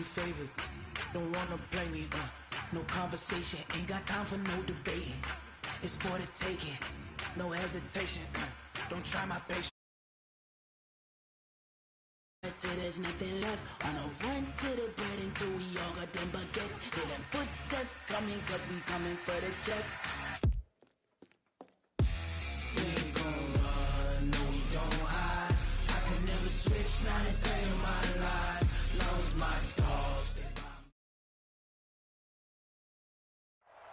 they favorite. Don't wanna play me, no conversation, ain't got time for no debating. It's for the taking, no hesitation, don't try my patience. Till there's nothing left, on a run to the bread until we all got them baguettes. Hear them footsteps coming, cause we coming for the check. We ain't gon' run, no we don't hide. I could never switch, not a day in my life. Now it's my dogs.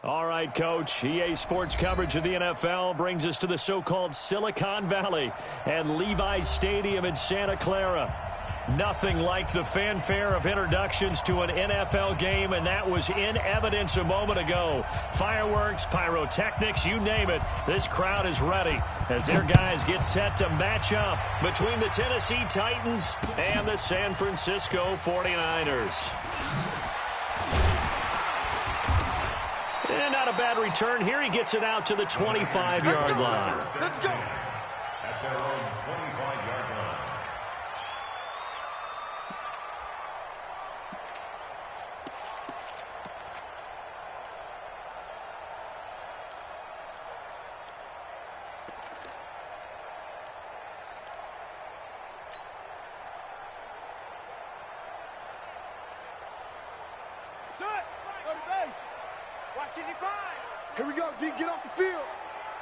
All right, Coach. EA Sports coverage of the NFL brings us to the so-called Silicon Valley and Levi's Stadium in Santa Clara. Nothing like the fanfare of introductions to an NFL game, and that was in evidence a moment ago. Fireworks, pyrotechnics, you name it. This crowd is ready as their guys get set to match up between the Tennessee Titans and the San Francisco 49ers. And not a bad return here. He gets it out to the 25-yard line. Let's go. At their own 25-yard line. Set. Go to base. Watching you find. Here we go, D. Get off the field.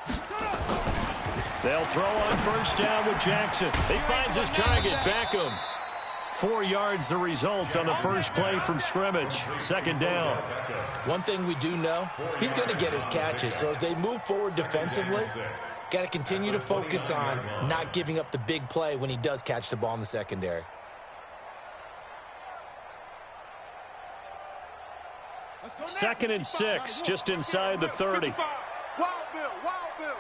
Set up. They'll throw on first down with Jackson. He finds his target, Beckham. 4 yards the result on the first play from scrimmage. Second down. One thing we do know, he's going to get his catches. So as they move forward defensively, got to continue to focus on not giving up the big play when he does catch the ball in the secondary. Second and 6, just inside the 30. Wild Bill, Wild Bill.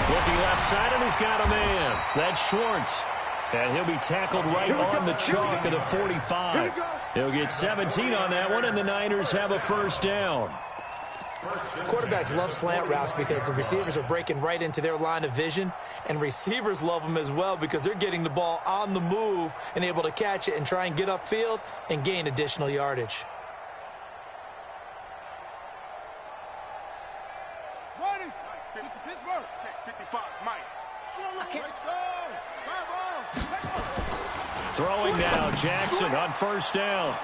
Looking left side, and he's got a man. That's Schwartz. And he'll be tackled right on the chalk of the 45. He'll get 17 on that one, and the Niners have a first down. Quarterbacks love slant routes because the receivers are breaking right into their line of vision, and receivers love them as well because they're getting the ball on the move and able to catch it and try and get upfield and gain additional yardage. Ready. Get to Pittsburgh. Check 55, Mike. Throwing now, Jackson on first down.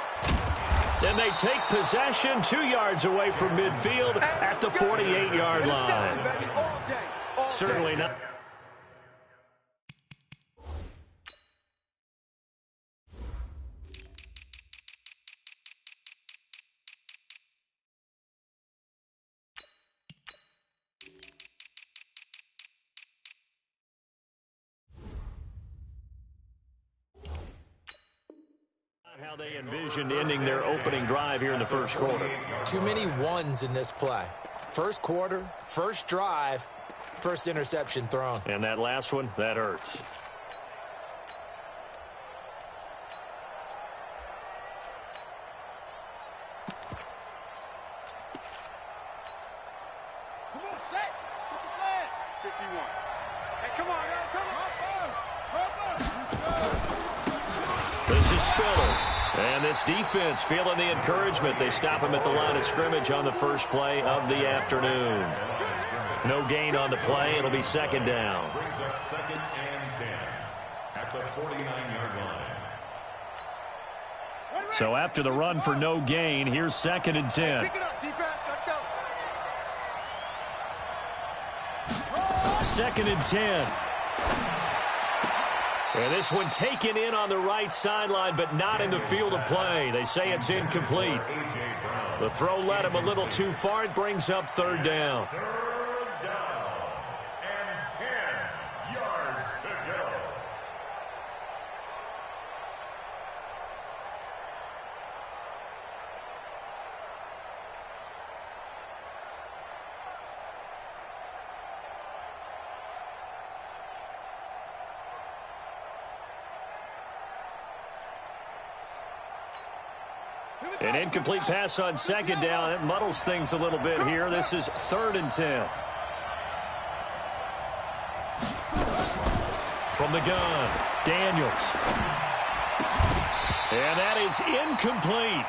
And they take possession 2 yards away from midfield at the 48-yard line. Certainly not. How they envisioned ending their opening drive here in the first quarter. Too many ones in this play. First quarter, first drive, first interception thrown. And that last one, that hurts. Come on, set. Get the flag. 51. Hey, come on, now, come on. This is Spiller. And this defense feeling the encouragement. They stop him at the line of scrimmage on the first play of the afternoon. No gain on the play. It'll be second down. Brings up second and 10 at the 49-yard line. So after the run for no gain, here's second and 10. Pick it up, defense. Let's go. Second and 10. And this one taken in on the right sideline, but not in the field of play. They say it's incomplete. The throw led him a little too far. It brings up third down. Third down and 10 yards to go. An incomplete pass on second down. It muddles things a little bit here. This is third and 10. From the gun, Daniels. And that is incomplete.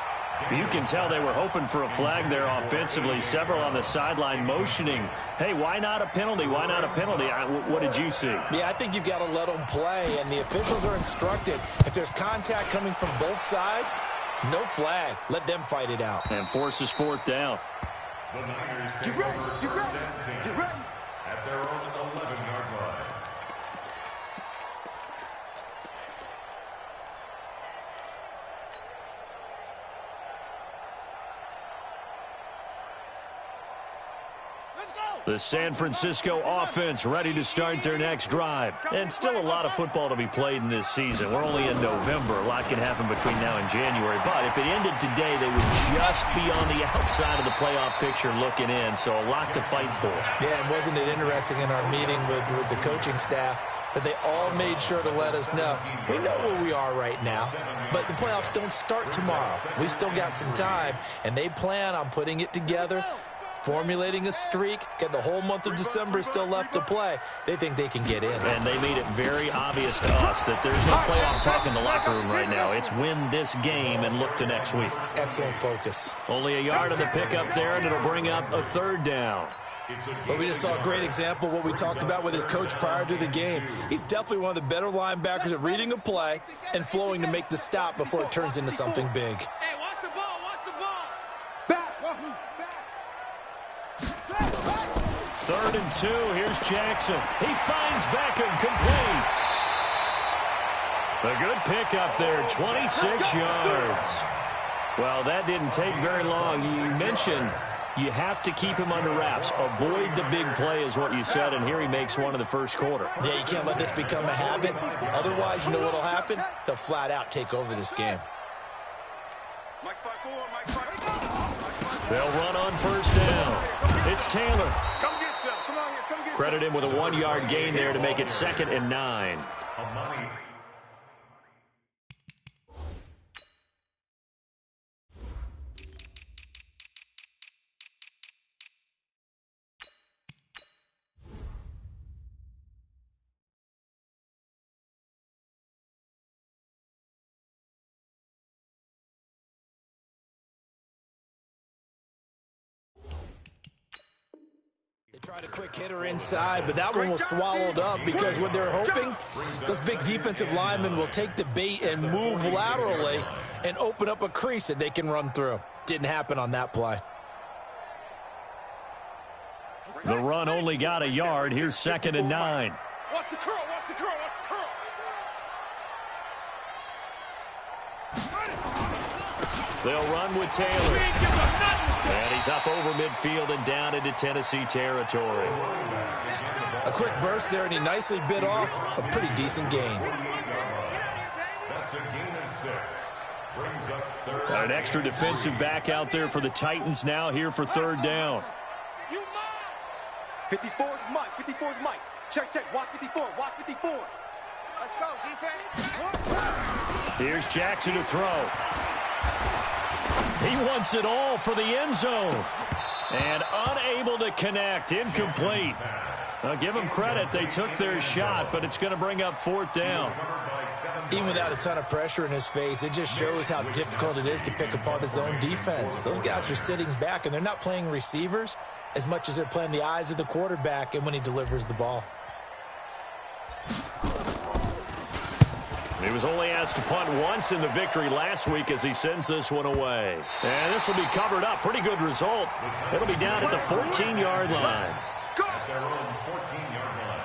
You can tell they were hoping for a flag there offensively. Several on the sideline motioning, hey, why not a penalty? Why not a penalty? What did you see? Yeah, I think you've got to let them play, and the officials are instructed. If there's contact coming from both sides, no flag. Let them fight it out. And forces fourth down. The Niners take Get ready, over get ready, first and 10 get ready. at their own 11-yard line. Let's go. The San Francisco offense ready to start their next drive. And still a lot of football to be played in this season. We're only in November. A lot can happen between now and January. But if it ended today, they would just be on the outside of the playoff picture looking in. So a lot to fight for. Yeah, and wasn't it interesting in our meeting with the coaching staff that they all made sure to let us know, we know where we are right now, but the playoffs don't start tomorrow. We still got some time, and they plan on putting it together, formulating a streak, getting the whole month of December still left to play. They think they can get in. And they made it very obvious to us that there's no playoff talk in the locker room right now. It's win this game and look to next week. Excellent focus. Only a yard on the pickup there, and it'll bring up a third down. But we just saw a great example of what we talked about with his coach prior to the game. He's definitely one of the better linebackers at reading a play and flowing to make the stop before it turns into something big. Hey, watch the ball, watch the ball. Back, back. Third and 2. Here's Jackson. He finds Beckham complete. A good pickup there, 26 yards. Well, that didn't take very long. You mentioned you have to keep him under wraps. Avoid the big play is what you said, and here he makes one in the first quarter. Yeah, you can't let this become a habit. Otherwise, you know what will happen? They'll flat out take over this game. They'll run on first down. It's Taylor. Come get some. Come on here, come get some. Credit him with a 1-yard gain there to make it 2nd and 9. Amani. They tried a quick hitter inside, but that one was swallowed up because what they're hoping, those big defensive linemen will take the bait and move laterally and open up a crease that they can run through. Didn't happen on that play. The run only got a yard. Here's 2nd and 9. Watch the curl, watch the curl, watch the curl. They'll run with Taylor. And he's up over midfield and down into Tennessee territory. A quick burst there, and he nicely bit off a pretty decent gain. That's a gain of 6. Brings up third. Got an extra defensive back out there for the Titans now here for 3rd down. 54 is Mike, 54 is Mike. Check, check, watch 54, watch 54. Let's go, defense. Here's Jackson to throw. He wants it all for the end zone. And unable to connect. Incomplete. I'll give them credit. They took their shot, but it's going to bring up 4th down. Even without a ton of pressure in his face, it just shows how difficult it is to pick apart his own defense. Those guys are sitting back, and they're not playing receivers as much as they're playing the eyes of the quarterback and when he delivers the ball. He was only asked to punt once in the victory last week as he sends this one away. And this will be covered up. Pretty good result. It'll be down at the 14-yard line. At their own 14-yard line.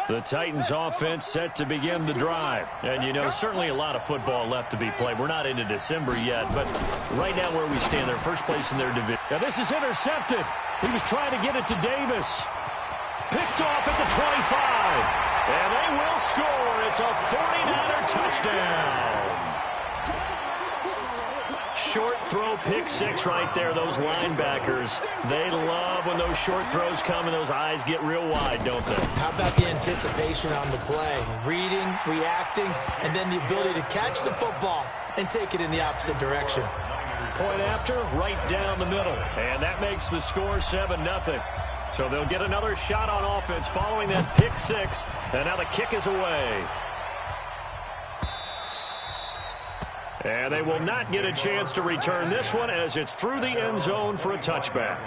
The Titans offense set to begin the drive. And, you know, certainly a lot of football left to be played. We're not into December yet, but right now where we stand, they're first place in their division. Now, this is intercepted. He was trying to get it to Davis. Picked off at the 25. And they will score. It's a 49er touchdown. Short throw, pick 6 right there. Those linebackers, they love when those short throws come and those eyes get real wide, don't they? How about the anticipation on the play? Reading, reacting, and then the ability to catch the football and take it in the opposite direction. point after, right down the middle. And that makes the score 7-0. So they'll get another shot on offense following that pick six. And now the kick is away. And they will not get a chance to return this one as it's through the end zone for a touchback.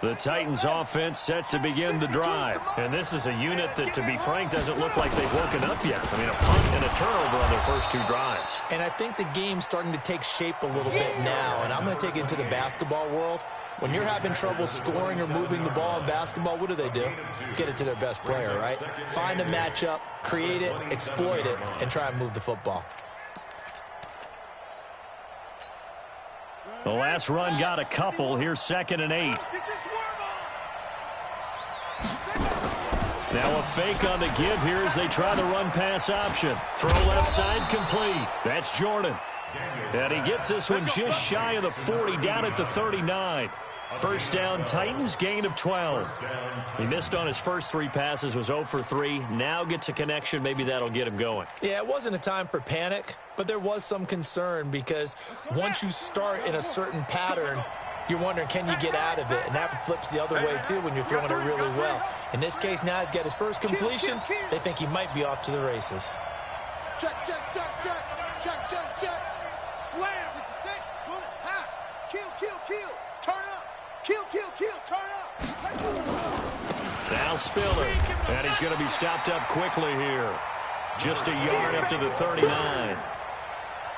The Titans offense set to begin the drive. And this is a unit that, to be frank, doesn't look like they've woken up yet. I mean, a punt and a turnover on their first two drives. And I think the game's starting to take shape a little bit now. And I'm going to take it into the basketball world. When you're having trouble scoring or moving the ball in basketball, what do? Get it to their best player, right? Find a matchup, create it, exploit it, and try and move the football. The last run got a couple. Here's 2nd and 8. Now a fake on the give here as they try the run-pass option. Throw left side complete. That's Jordan. And he gets this one just shy of the 40, down at the 39. First down, Titans, gain of 12. He missed on his first 3 passes, was 0 for 3. Now gets a connection. Maybe that'll get him going. Yeah, it wasn't a time for panic, but there was some concern because once you start in a certain pattern, you're wondering, can you get out of it? And that flips the other way, too, when you're throwing it really well. In this case, now he's got his first completion. They think he might be off to the races. Check, check, check, check. Check, check, check. Slams at the 6. Pull it. High. Kill, kill, kill. Turn up. Kill, kill, kill. Turn up. Now Spiller. And he's going to be stopped up quickly here. Just a yard up to the 39.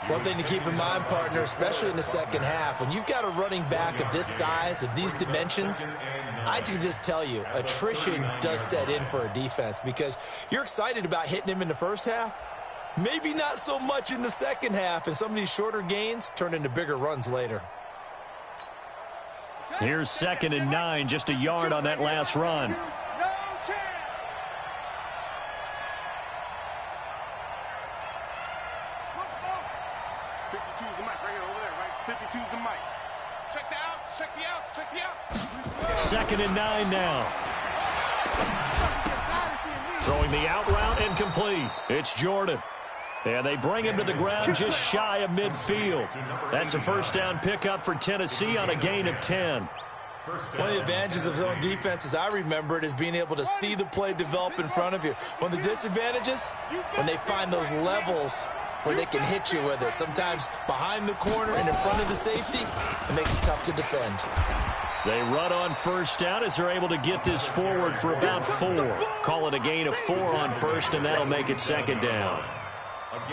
One thing to keep in mind, partner, especially in the second half, when you've got a running back of this size, of these dimensions, I can just tell you, attrition does set in for a defense because you're excited about hitting him in the first half, maybe not so much in the second half, and some of these shorter gains turn into bigger runs later. Here's 2nd and 9, just a yard on that last run. Second and 9 now. Throwing the out route and complete. It's Jordan. And they bring him to the ground just shy of midfield. That's a first down pickup for Tennessee on a gain of 10. One of the advantages of zone defense, as I remember it, is being able to see the play develop in front of you. One of the disadvantages, when they find those levels where they can hit you with it. Sometimes behind the corner and in front of the safety, it makes it tough to defend. They run on first down as they're able to get this forward for about 4. Call it a gain of 4 on first, and that'll make it 2nd down.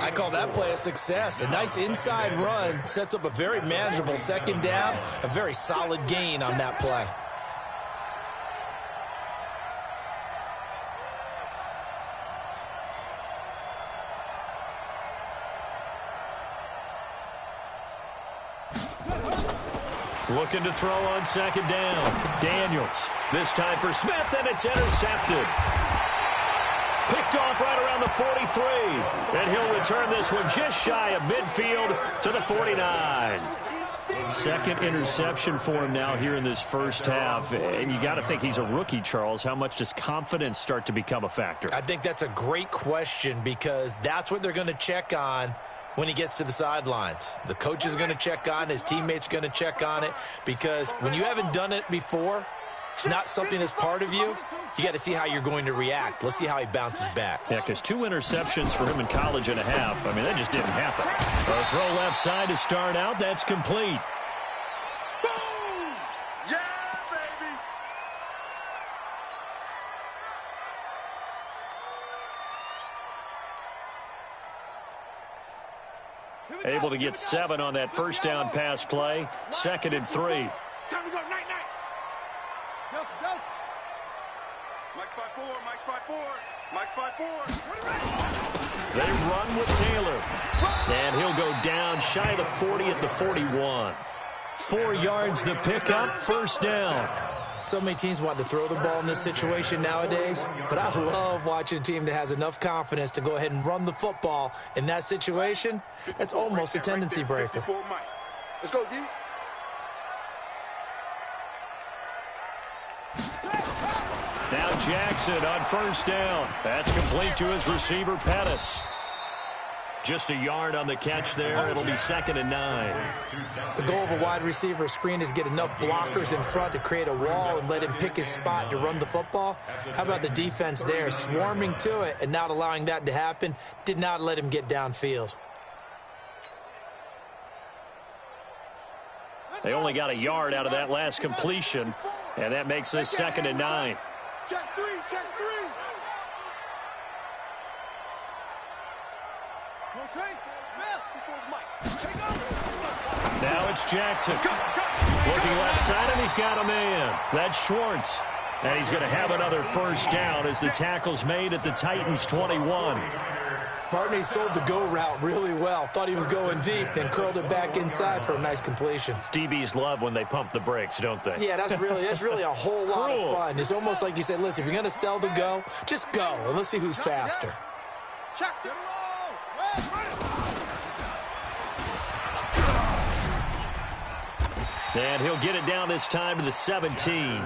I call that play a success. A nice inside run sets up a very manageable 2nd down, a very solid gain on that play. Looking to throw on 2nd down. Daniels. This time for Smith, and it's intercepted. Picked off right around the 43. And he'll return this one just shy of midfield to the 49. Second interception for him now here in this first half. And you got to think he's a rookie, Charles. How much does confidence start to become a factor? I think that's a great question because that's what they're going to check on when he gets to the sidelines. The coach is going to check on, his teammates are going to check on it, because when you haven't done it before, it's not something that's part of you. You got to see how you're going to react. Let's see how he bounces back. Yeah, because 2 interceptions for him in college and a half. I mean, that just didn't happen. A throw left side to start out. That's complete. Boom! Yeah, baby! Able to get 7 on that first down pass play. 2nd and 3. Time to go, night, night. Delta, Delta. Mike 5-4, Mike 5-4, Mike 5-4. They run with Taylor. And he'll go down shy of the 40 at the 41. 4 yards the pickup, first down. So many teams want to throw the ball in this situation nowadays, but I love watching a team that has enough confidence to go ahead and run the football in that situation. That's almost a tendency breaker. Let's go, D. Now Jackson on first down. That's complete to his receiver, Pettis. Just a yard on the catch there. It'll be 2nd and 9. The goal of a wide receiver screen is get enough blockers in front to create a wall and let him pick his spot to run the football. How about the defense there, swarming to it and not allowing that to happen? Did not let him get downfield. They only got a yard out of that last completion, and that makes this 2nd and 9. Check three, check three. Now it's Jackson. Looking left side, and he's got a man. That's Schwartz. And he's going to have another first down as the tackle's made at the Titans' 21. Barney sold the go route really well. Thought he was going deep, then curled it back inside for a nice completion. DBs love when they pump the brakes, don't they? Yeah, that's really a whole lot of fun. It's almost like you said, listen, if you're going to sell the go, just go, and let's see who's faster. Check it low. And he'll get it down this time to the 17.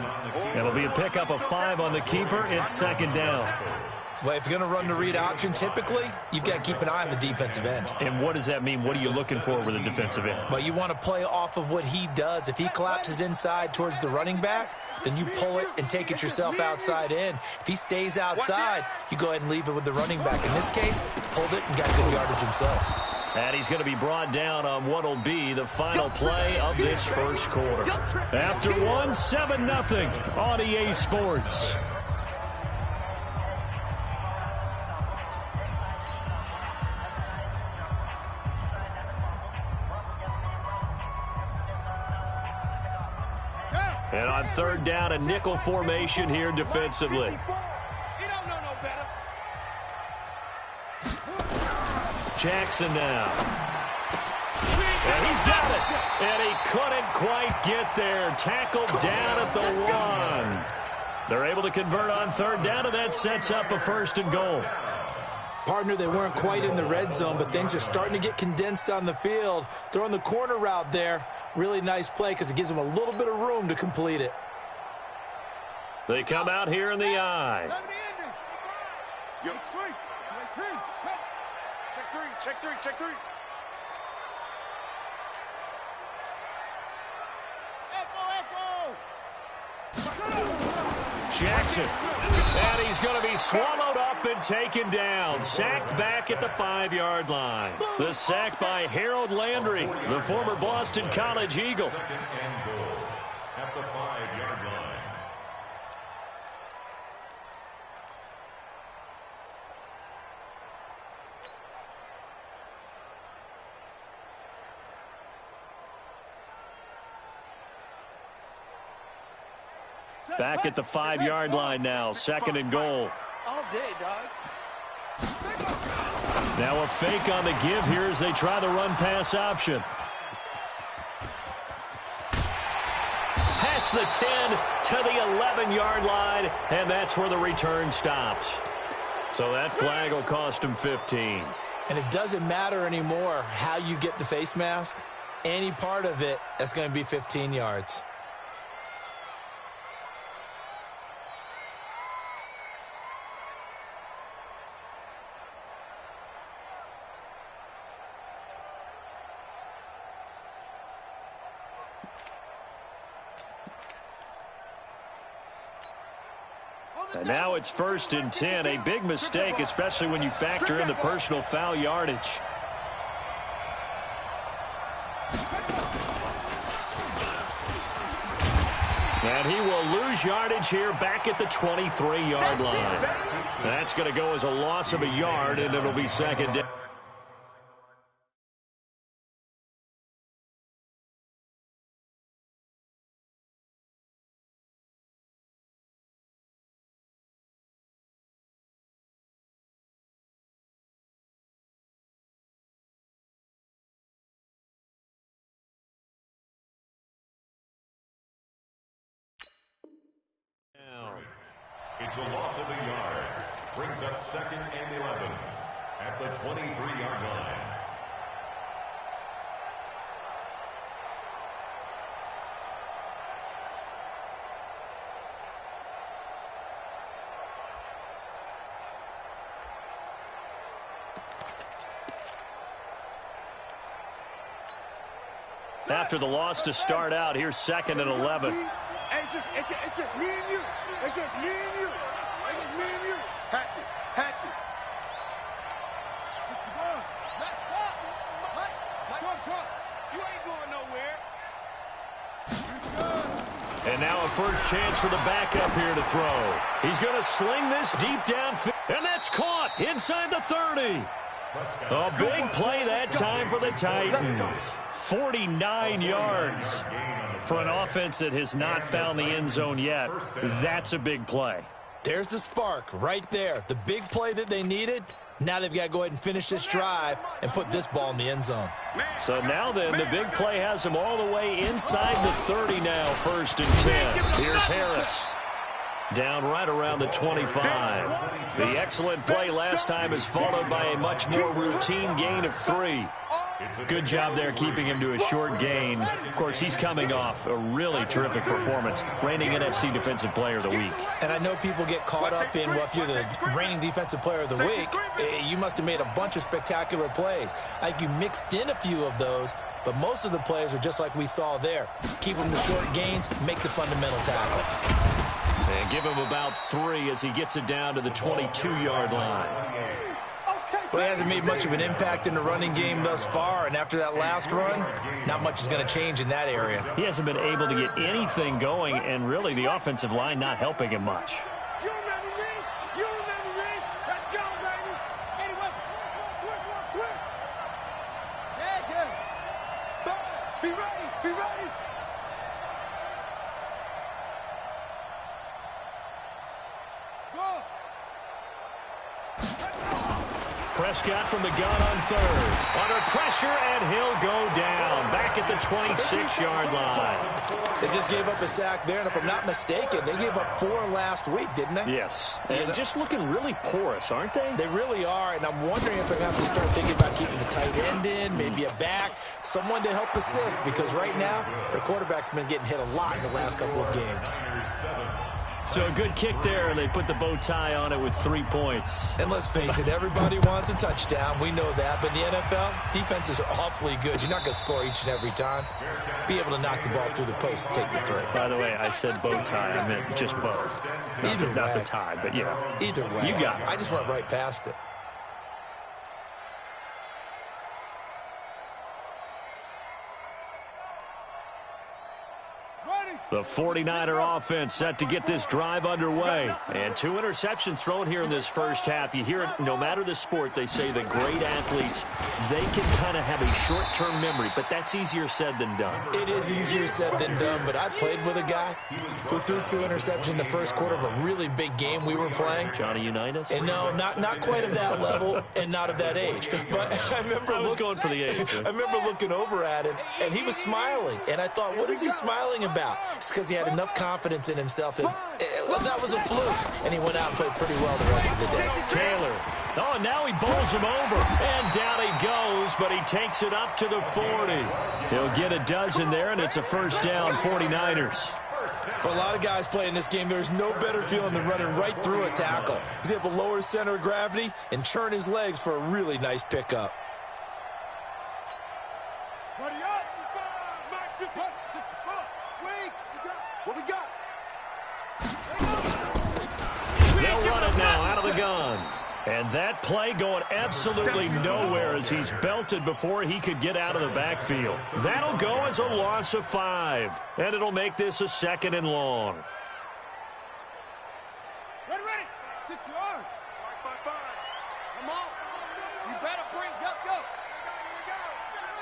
It'll be a pickup of 5 on the keeper. It's 2nd down. Well, if you're going to run the read option, typically, you've got to keep an eye on the defensive end. And what does that mean? What are you looking for with the defensive end? Well, you want to play off of what he does. If he collapses inside towards the running back, then you pull it and take it yourself outside in. If he stays outside, you go ahead and leave it with the running back. In this case, pulled it and got good yardage himself. And he's going to be brought down on what will be the final play of this first quarter. After 1, 7-0 on EA Sports. And on 3rd down, a nickel formation here defensively. Jackson now. And he's got it. And he couldn't quite get there. Tackled down at the 1. They're able to convert on 3rd down, and that sets up a 1st and goal. Partner, they weren't quite in the red zone, but things are starting to get condensed on the field. Throwing the corner route there. Really nice play because it gives them a little bit of room to complete it. They come out here in the eye. Check three. Jackson. And he's going to be swallowed up and taken down. Sacked back at the 5-yard line. The sack by Harold Landry, the former Boston College Eagle. 2nd and goal at the 5-yard line. Back at the 5-yard line now. 2nd and goal. All day, dog. Now a fake on the give here as they try the run-pass option. Past the 10 to the 11-yard line, and that's where the return stops. So that flag will cost him 15. And it doesn't matter anymore how you get the face mask. Any part of it, that's going to be 15 yards. And now it's 1st and 10. A big mistake, especially when you factor in the personal foul yardage. And he will lose yardage here back at the 23-yard line. That's going to go as a loss of a yard, and it'll be 2nd down. It's a loss of a yard. Brings up 2nd and 11 at the 23-yard line. after the loss to start out. Here's 2nd and 11. Hey, it's just me and you. It's just me and you. It's just me and you. Hatchet. Let's go. Trump. You ain't going nowhere. And now a first chance for the backup here to throw. He's going to sling this deep downfield. And that's caught inside the 30. A big play that time for the Titans. 49 yards for an offense that has not found the end zone yet. That's a big play. There's the spark right there. The big play that they needed. Now they've got to go ahead and finish this drive and put this ball in the end zone. So now then, the big play has them all the way inside the 30 now, 1st and 10. Here's Harris. Down right around the 25. The excellent play last time is followed by a much more routine gain of 3. Good job there keeping him to a short gain. Of course, he's coming off a really terrific performance, reigning NFC Defensive Player of the Week. And I know people get caught up in, well, if you're the reigning Defensive Player of the Week, you must have made a bunch of spectacular plays. I think you mixed in a few of those, but most of the plays are just like we saw there. Keep them to short gains, make the fundamental tackle. And give him about 3 as he gets it down to the 22-yard line. Well, he hasn't made much of an impact in the running game thus far, and after that last run, not much is going to change in that area. He hasn't been able to get anything going, and really the offensive line not helping him much. You remember me? Let's go, baby. Anyway, switch. Yeah. Be ready. Go. Prescott from the gun on 3rd. Under pressure, and he'll go down. Back at the 26-yard line. They just gave up a sack there, and if I'm not mistaken, they gave up 4 last week, didn't they? Yes. And just looking really porous, aren't they? They really are, and I'm wondering if they're going to have to start thinking about keeping the tight end in, maybe a back, someone to help assist, because right now, their quarterback's been getting hit a lot in the last couple of games. So a good kick there, and they put the bow tie on it with 3 points. And let's face it, everybody wants a touchdown. We know that. But in the NFL, defenses are awfully good. You're not going to score each and every time. Be able to knock the ball through the post and take the throw. By the way, I said bow tie. I meant just bow. Not the tie, but yeah. Either way. You got it. I just went right past it. The 49er offense set to get this drive underway. And 2 interceptions thrown here in this first half. You hear it, no matter the sport, they say the great athletes, they can kind of have a short-term memory, but that's easier said than done. It is easier said than done, but I played with a guy who threw 2 interceptions in the first quarter of a really big game we were playing. Johnny Unitas? And no, not quite of that level and not of that age. But I was going for the age. I remember looking over at him, and he was smiling. And I thought, what is he smiling about? It's because he had enough confidence in himself that that was a fluke. And he went out and played pretty well the rest of the day. Taylor. Oh, and now he bowls him over. And down he goes, but he takes it up to the 40. He'll get a dozen there, and it's a first down, 49ers. For a lot of guys playing this game, there's no better feeling than running right through a tackle. He's able to lower his center of gravity and churn his legs for a really nice pickup. Ready up. What we got? They'll run it now out of the gun. And that play going absolutely nowhere as he's belted before he could get out of the backfield. That'll go as a loss of 5. And it'll make this a 2nd and long. Ready. 6 yards. 5. Come on. You better bring. Go.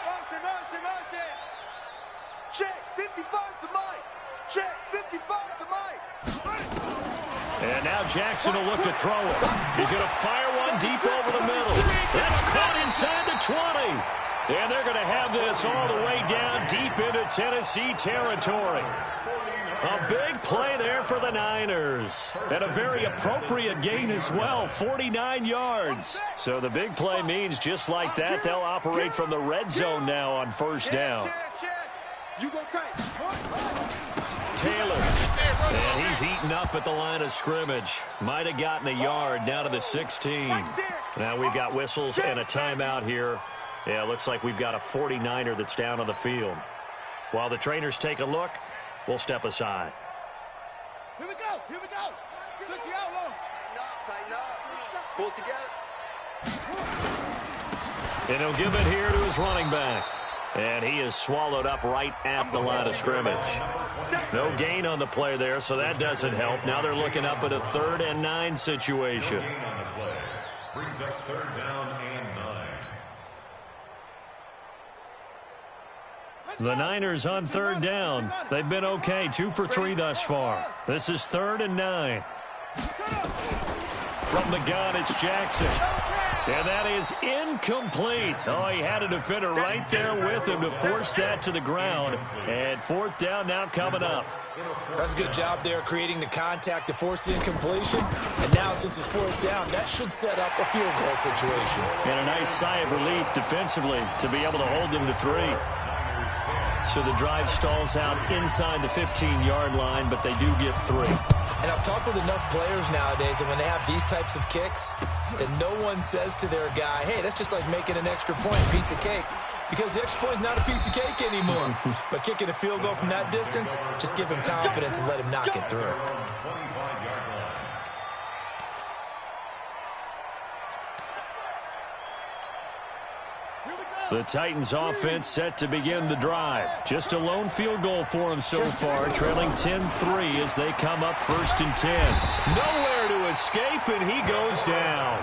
Motion. Check. 55 to Mike. Check. 55 to Mike. And now Jackson will look to throw it. He's going to fire one deep over the middle. That's caught inside the 20. And they're going to have this all the way down deep into Tennessee territory. A big play there for the Niners. And a very appropriate gain as well, 49 yards. So the big play means just like that, they'll operate from the red zone now on first down. You go tight. Taylor. And he's eaten up at the line of scrimmage. Might have gotten a yard down to the 16. Now we've got whistles and a timeout here. Yeah, looks like we've got a 49er that's down on the field. While the trainers take a look, we'll step aside. Here we go. Here we go. 60 out long. Tighten up. Pull it together. And he'll give it here to his running back. And he is swallowed up right at the line of scrimmage. No gain on the play there, so that doesn't help. Now they're looking up at a 3rd and 9 situation. Gain on the play. Brings up 3rd down and 9. The Niners on 3rd down. They've been okay, 2 for 3 thus far. This is 3rd and 9. From the gun, it's Jackson. And that is incomplete. Oh, he had a defender right there with him to force that to the ground. And 4th down now coming up. That's a good job there creating the contact to force the incompletion. And now since it's 4th down, that should set up a field goal situation. And a nice sigh of relief defensively to be able to hold them to 3. So the drive stalls out inside the 15-yard line, but they do get 3. And I've talked with enough players nowadays, and when they have these types of kicks, that no one says to their guy, hey, that's just like making an extra point, piece of cake. Because the extra point is not a piece of cake anymore. But kicking a field goal from that distance, just give him confidence and let him knock it through. The Titans offense set to begin the drive. Just a lone field goal for them so far, trailing 10-3 as they come up 1st and 10. Nowhere to escape, and he goes down.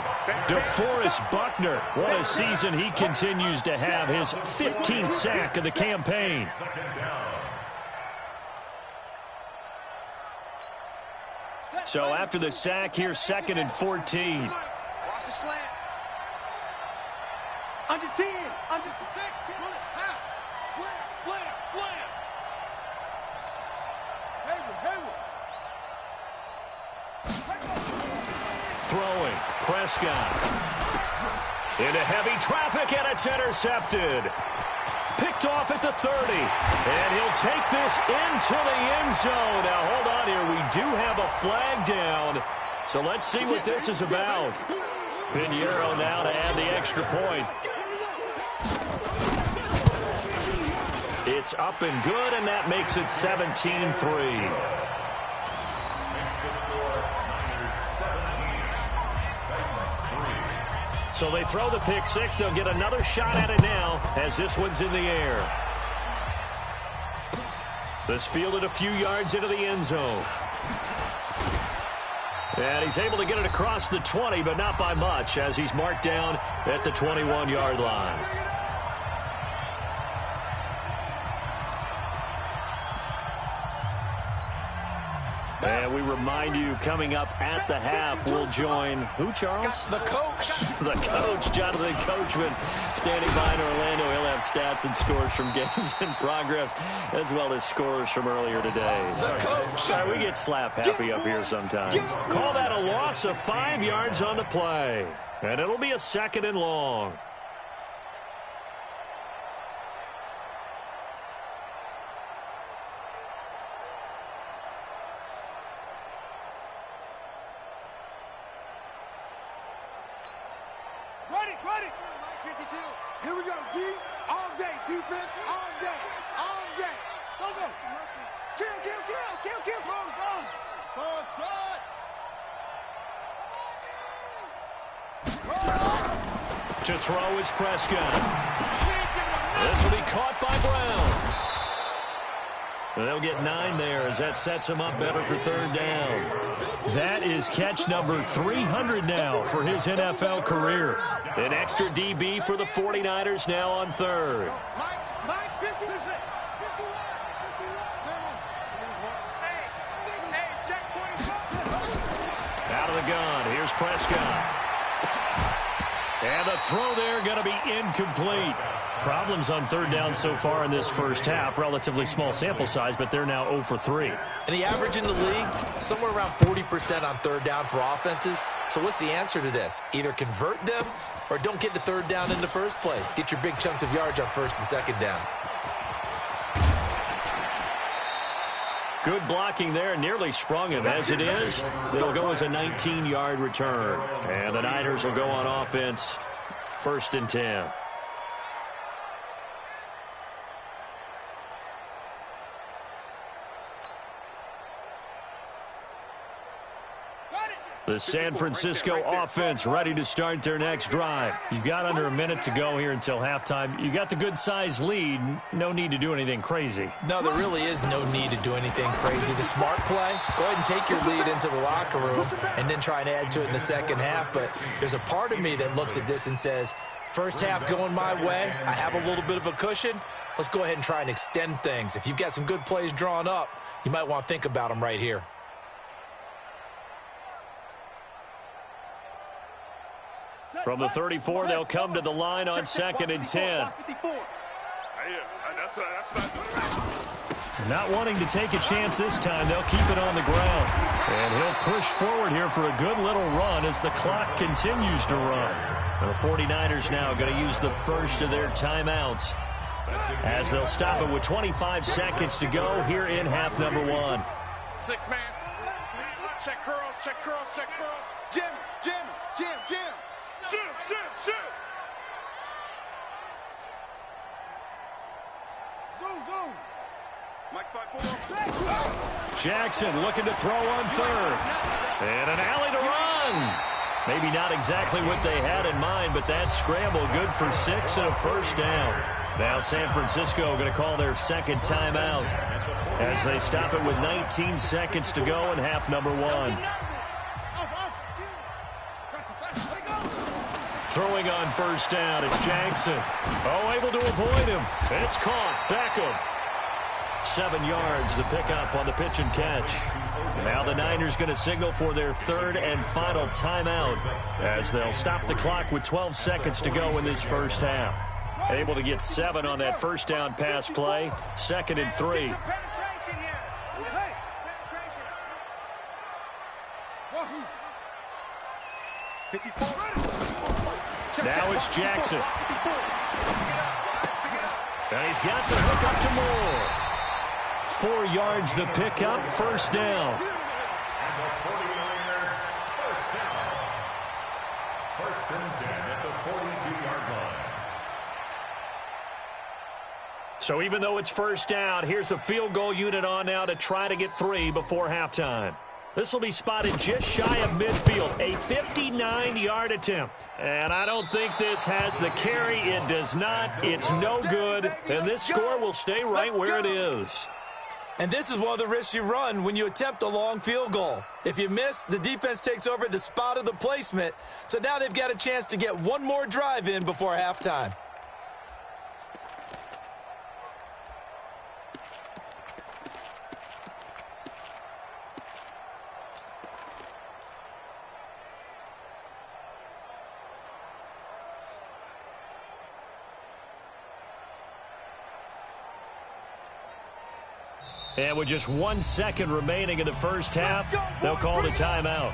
DeForest Buckner, what a season he continues to have, his 15th sack of the campaign. So after the sack, here's 2nd and 14. Watch the slant. Under 10. Under 6. Pull it. Half. Slam. Hayward. Throwing. Prescott. Into heavy traffic, and it's intercepted. Picked off at the 30. And he'll take this into the end zone. Now, hold on here. We do have a flag down. So let's see what this is about. Pinheiro now to add the extra point. It's up and good, and that makes it 17-3. So they throw the pick 6. They'll get another shot at it now as this one's in the air. This fielded a few yards into the end zone. And he's able to get it across the 20, but not by much, as he's marked down at the 21-yard line. And we remind you, coming up at the half, we'll join who, Charles? The coach. The coach, Jonathan Coachman, standing by in Orlando. He'll have stats and scores from games in progress, as well as scores from earlier today. The coach. Sorry, we get slap happy up here sometimes. Call that a loss of 5 yards on the play. And it'll be a 2nd and long. Ready. 52. Here we go. D. All day. Defense. All day. Go. Kill. Go. Full trot. To throw is Prescott. This will be caught by Brown. They'll get 9 there as that sets him up better for 3rd down. That is catch number 300 now for his NFL career. An extra DB for the 49ers now on 3rd. Mike, 50. Out of the gun, here's Prescott. And the throw there going to be incomplete. Problems on 3rd down so far in this first half. Relatively small sample size, but they're now 0 for 3. And the average in the league, somewhere around 40% on 3rd down for offenses. So what's the answer to this? Either convert them or don't get to 3rd down in the first place. Get your big chunks of yards on 1st and 2nd down. Good blocking there, nearly sprung him. As it is, it'll go as a 19-yard return. And the Niners will go on offense, 1st and 10. The San Francisco offense ready to start their next drive. You've got under a minute to go here until halftime. You got the good-sized lead. No need to do anything crazy. No, there really is no need to do anything crazy. The smart play, go ahead and take your lead into the locker room and then try and add to it in the second half. But there's a part of me that looks at this and says, first half going my way, I have a little bit of a cushion. Let's go ahead and try and extend things. If you've got some good plays drawn up, you might want to think about them right here. From the 34, they'll come to the line on 2nd and 10. Not wanting to take a chance this time, they'll keep it on the ground. And he'll push forward here for a good little run as the clock continues to run. And the 49ers now going to use the first of their timeouts as they'll stop it with 25 seconds to go here in half number 1. 6-man. Check curls, check curls, check curls. Jim, Jim, Jim, Jim. Shoot, shoot, shoot. Zoom, zoom. Mike 5-4. Jackson looking to throw on 3rd. And an alley to run. Maybe not exactly what they had in mind, but that scramble good for 6 and a first down. Now San Francisco going to call their second timeout as they stop it with 19 seconds to go in half number 1. Throwing on first down, it's Jackson. Oh, able to avoid him. It's caught. Beckham. 7 yards, the pickup on the pitch and catch. Now the Niners going to signal for their third and final timeout as they'll stop the clock with 12 seconds to go in this first half. Able to get 7 on that first down pass play. 2nd and 3. Now it's Jackson. And he's got the hook up to Moore. 4 yards the pickup, first down. And the 49er first down. 1st and 10 at the 42-yard line. So even though it's first down, here's the field goal unit on now to try to get 3 before halftime. This will be spotted just shy of midfield, a 59-yard attempt. And I don't think this has the carry. It does not. It's no good. And this score will stay right where it is. And this is one of the risks you run when you attempt a long field goal. If you miss, the defense takes over at the spot of the placement. So now they've got a chance to get one more drive in before halftime. And with just 1 second remaining in the first half, they'll call the timeout.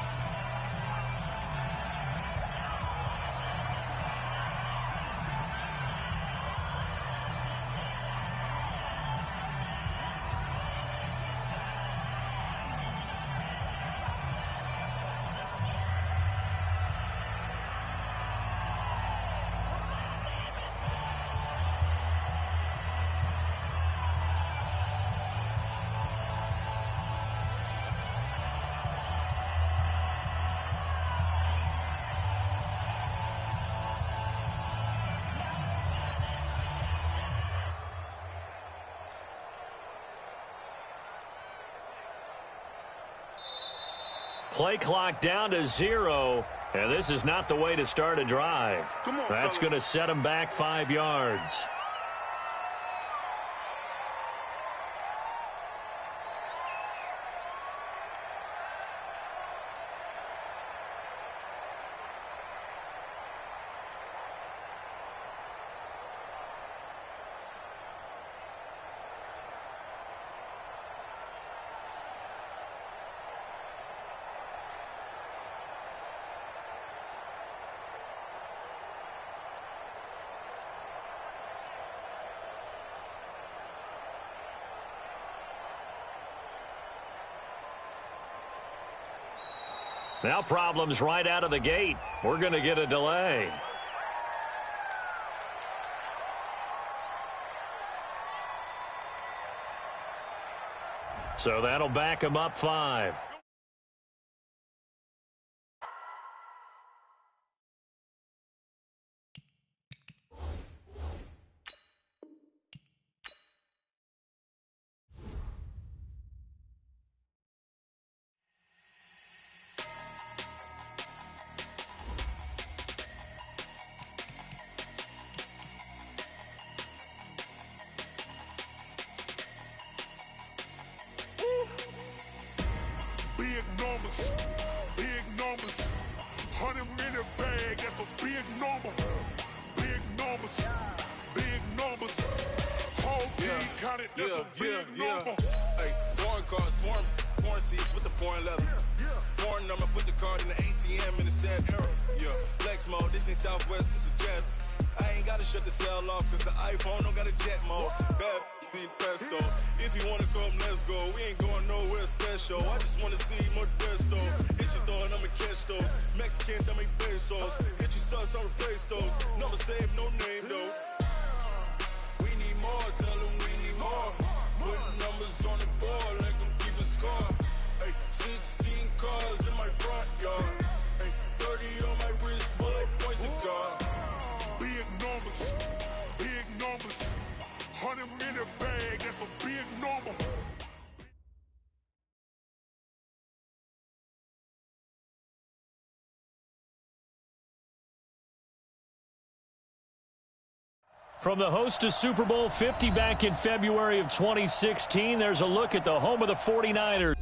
Play clock down to 0, and this is not the way to start a drive. That's going to set them back 5 yards. Now problems right out of the gate. We're going to get a delay. So that'll back them up 5. Big numbers, big numbers. 100 minute bag, that's a big number. Big numbers, big numbers. Whole team counted, that's a big number. Hey, foreign cars, foreign seats with the foreign leather. Foreign number, put the card in the ATM in the sad era. Yeah, flex mode, this ain't Southwest, this is jet. I ain't gotta shut the cell off, cause the iPhone don't got a jet mode. Bad need pesto. If you wanna come, let's go. We ain't going nowhere special. I just wanna see Modesto. Hit your throw and I'ma catch those. Mexican, I make pesos. Hit your sauce, I'll replace those. Number save, no name though. We need more, tell them we need more. Put numbers on the board, let them keep a score. Hey, 16 cars in my front yard. Hey, 30 on my wrist, bullet point to God. Big numbers, big numbers. 100 minute bag, that's a big number. From the host to Super Bowl 50 back in February of 2016, there's a look at the home of the 49ers.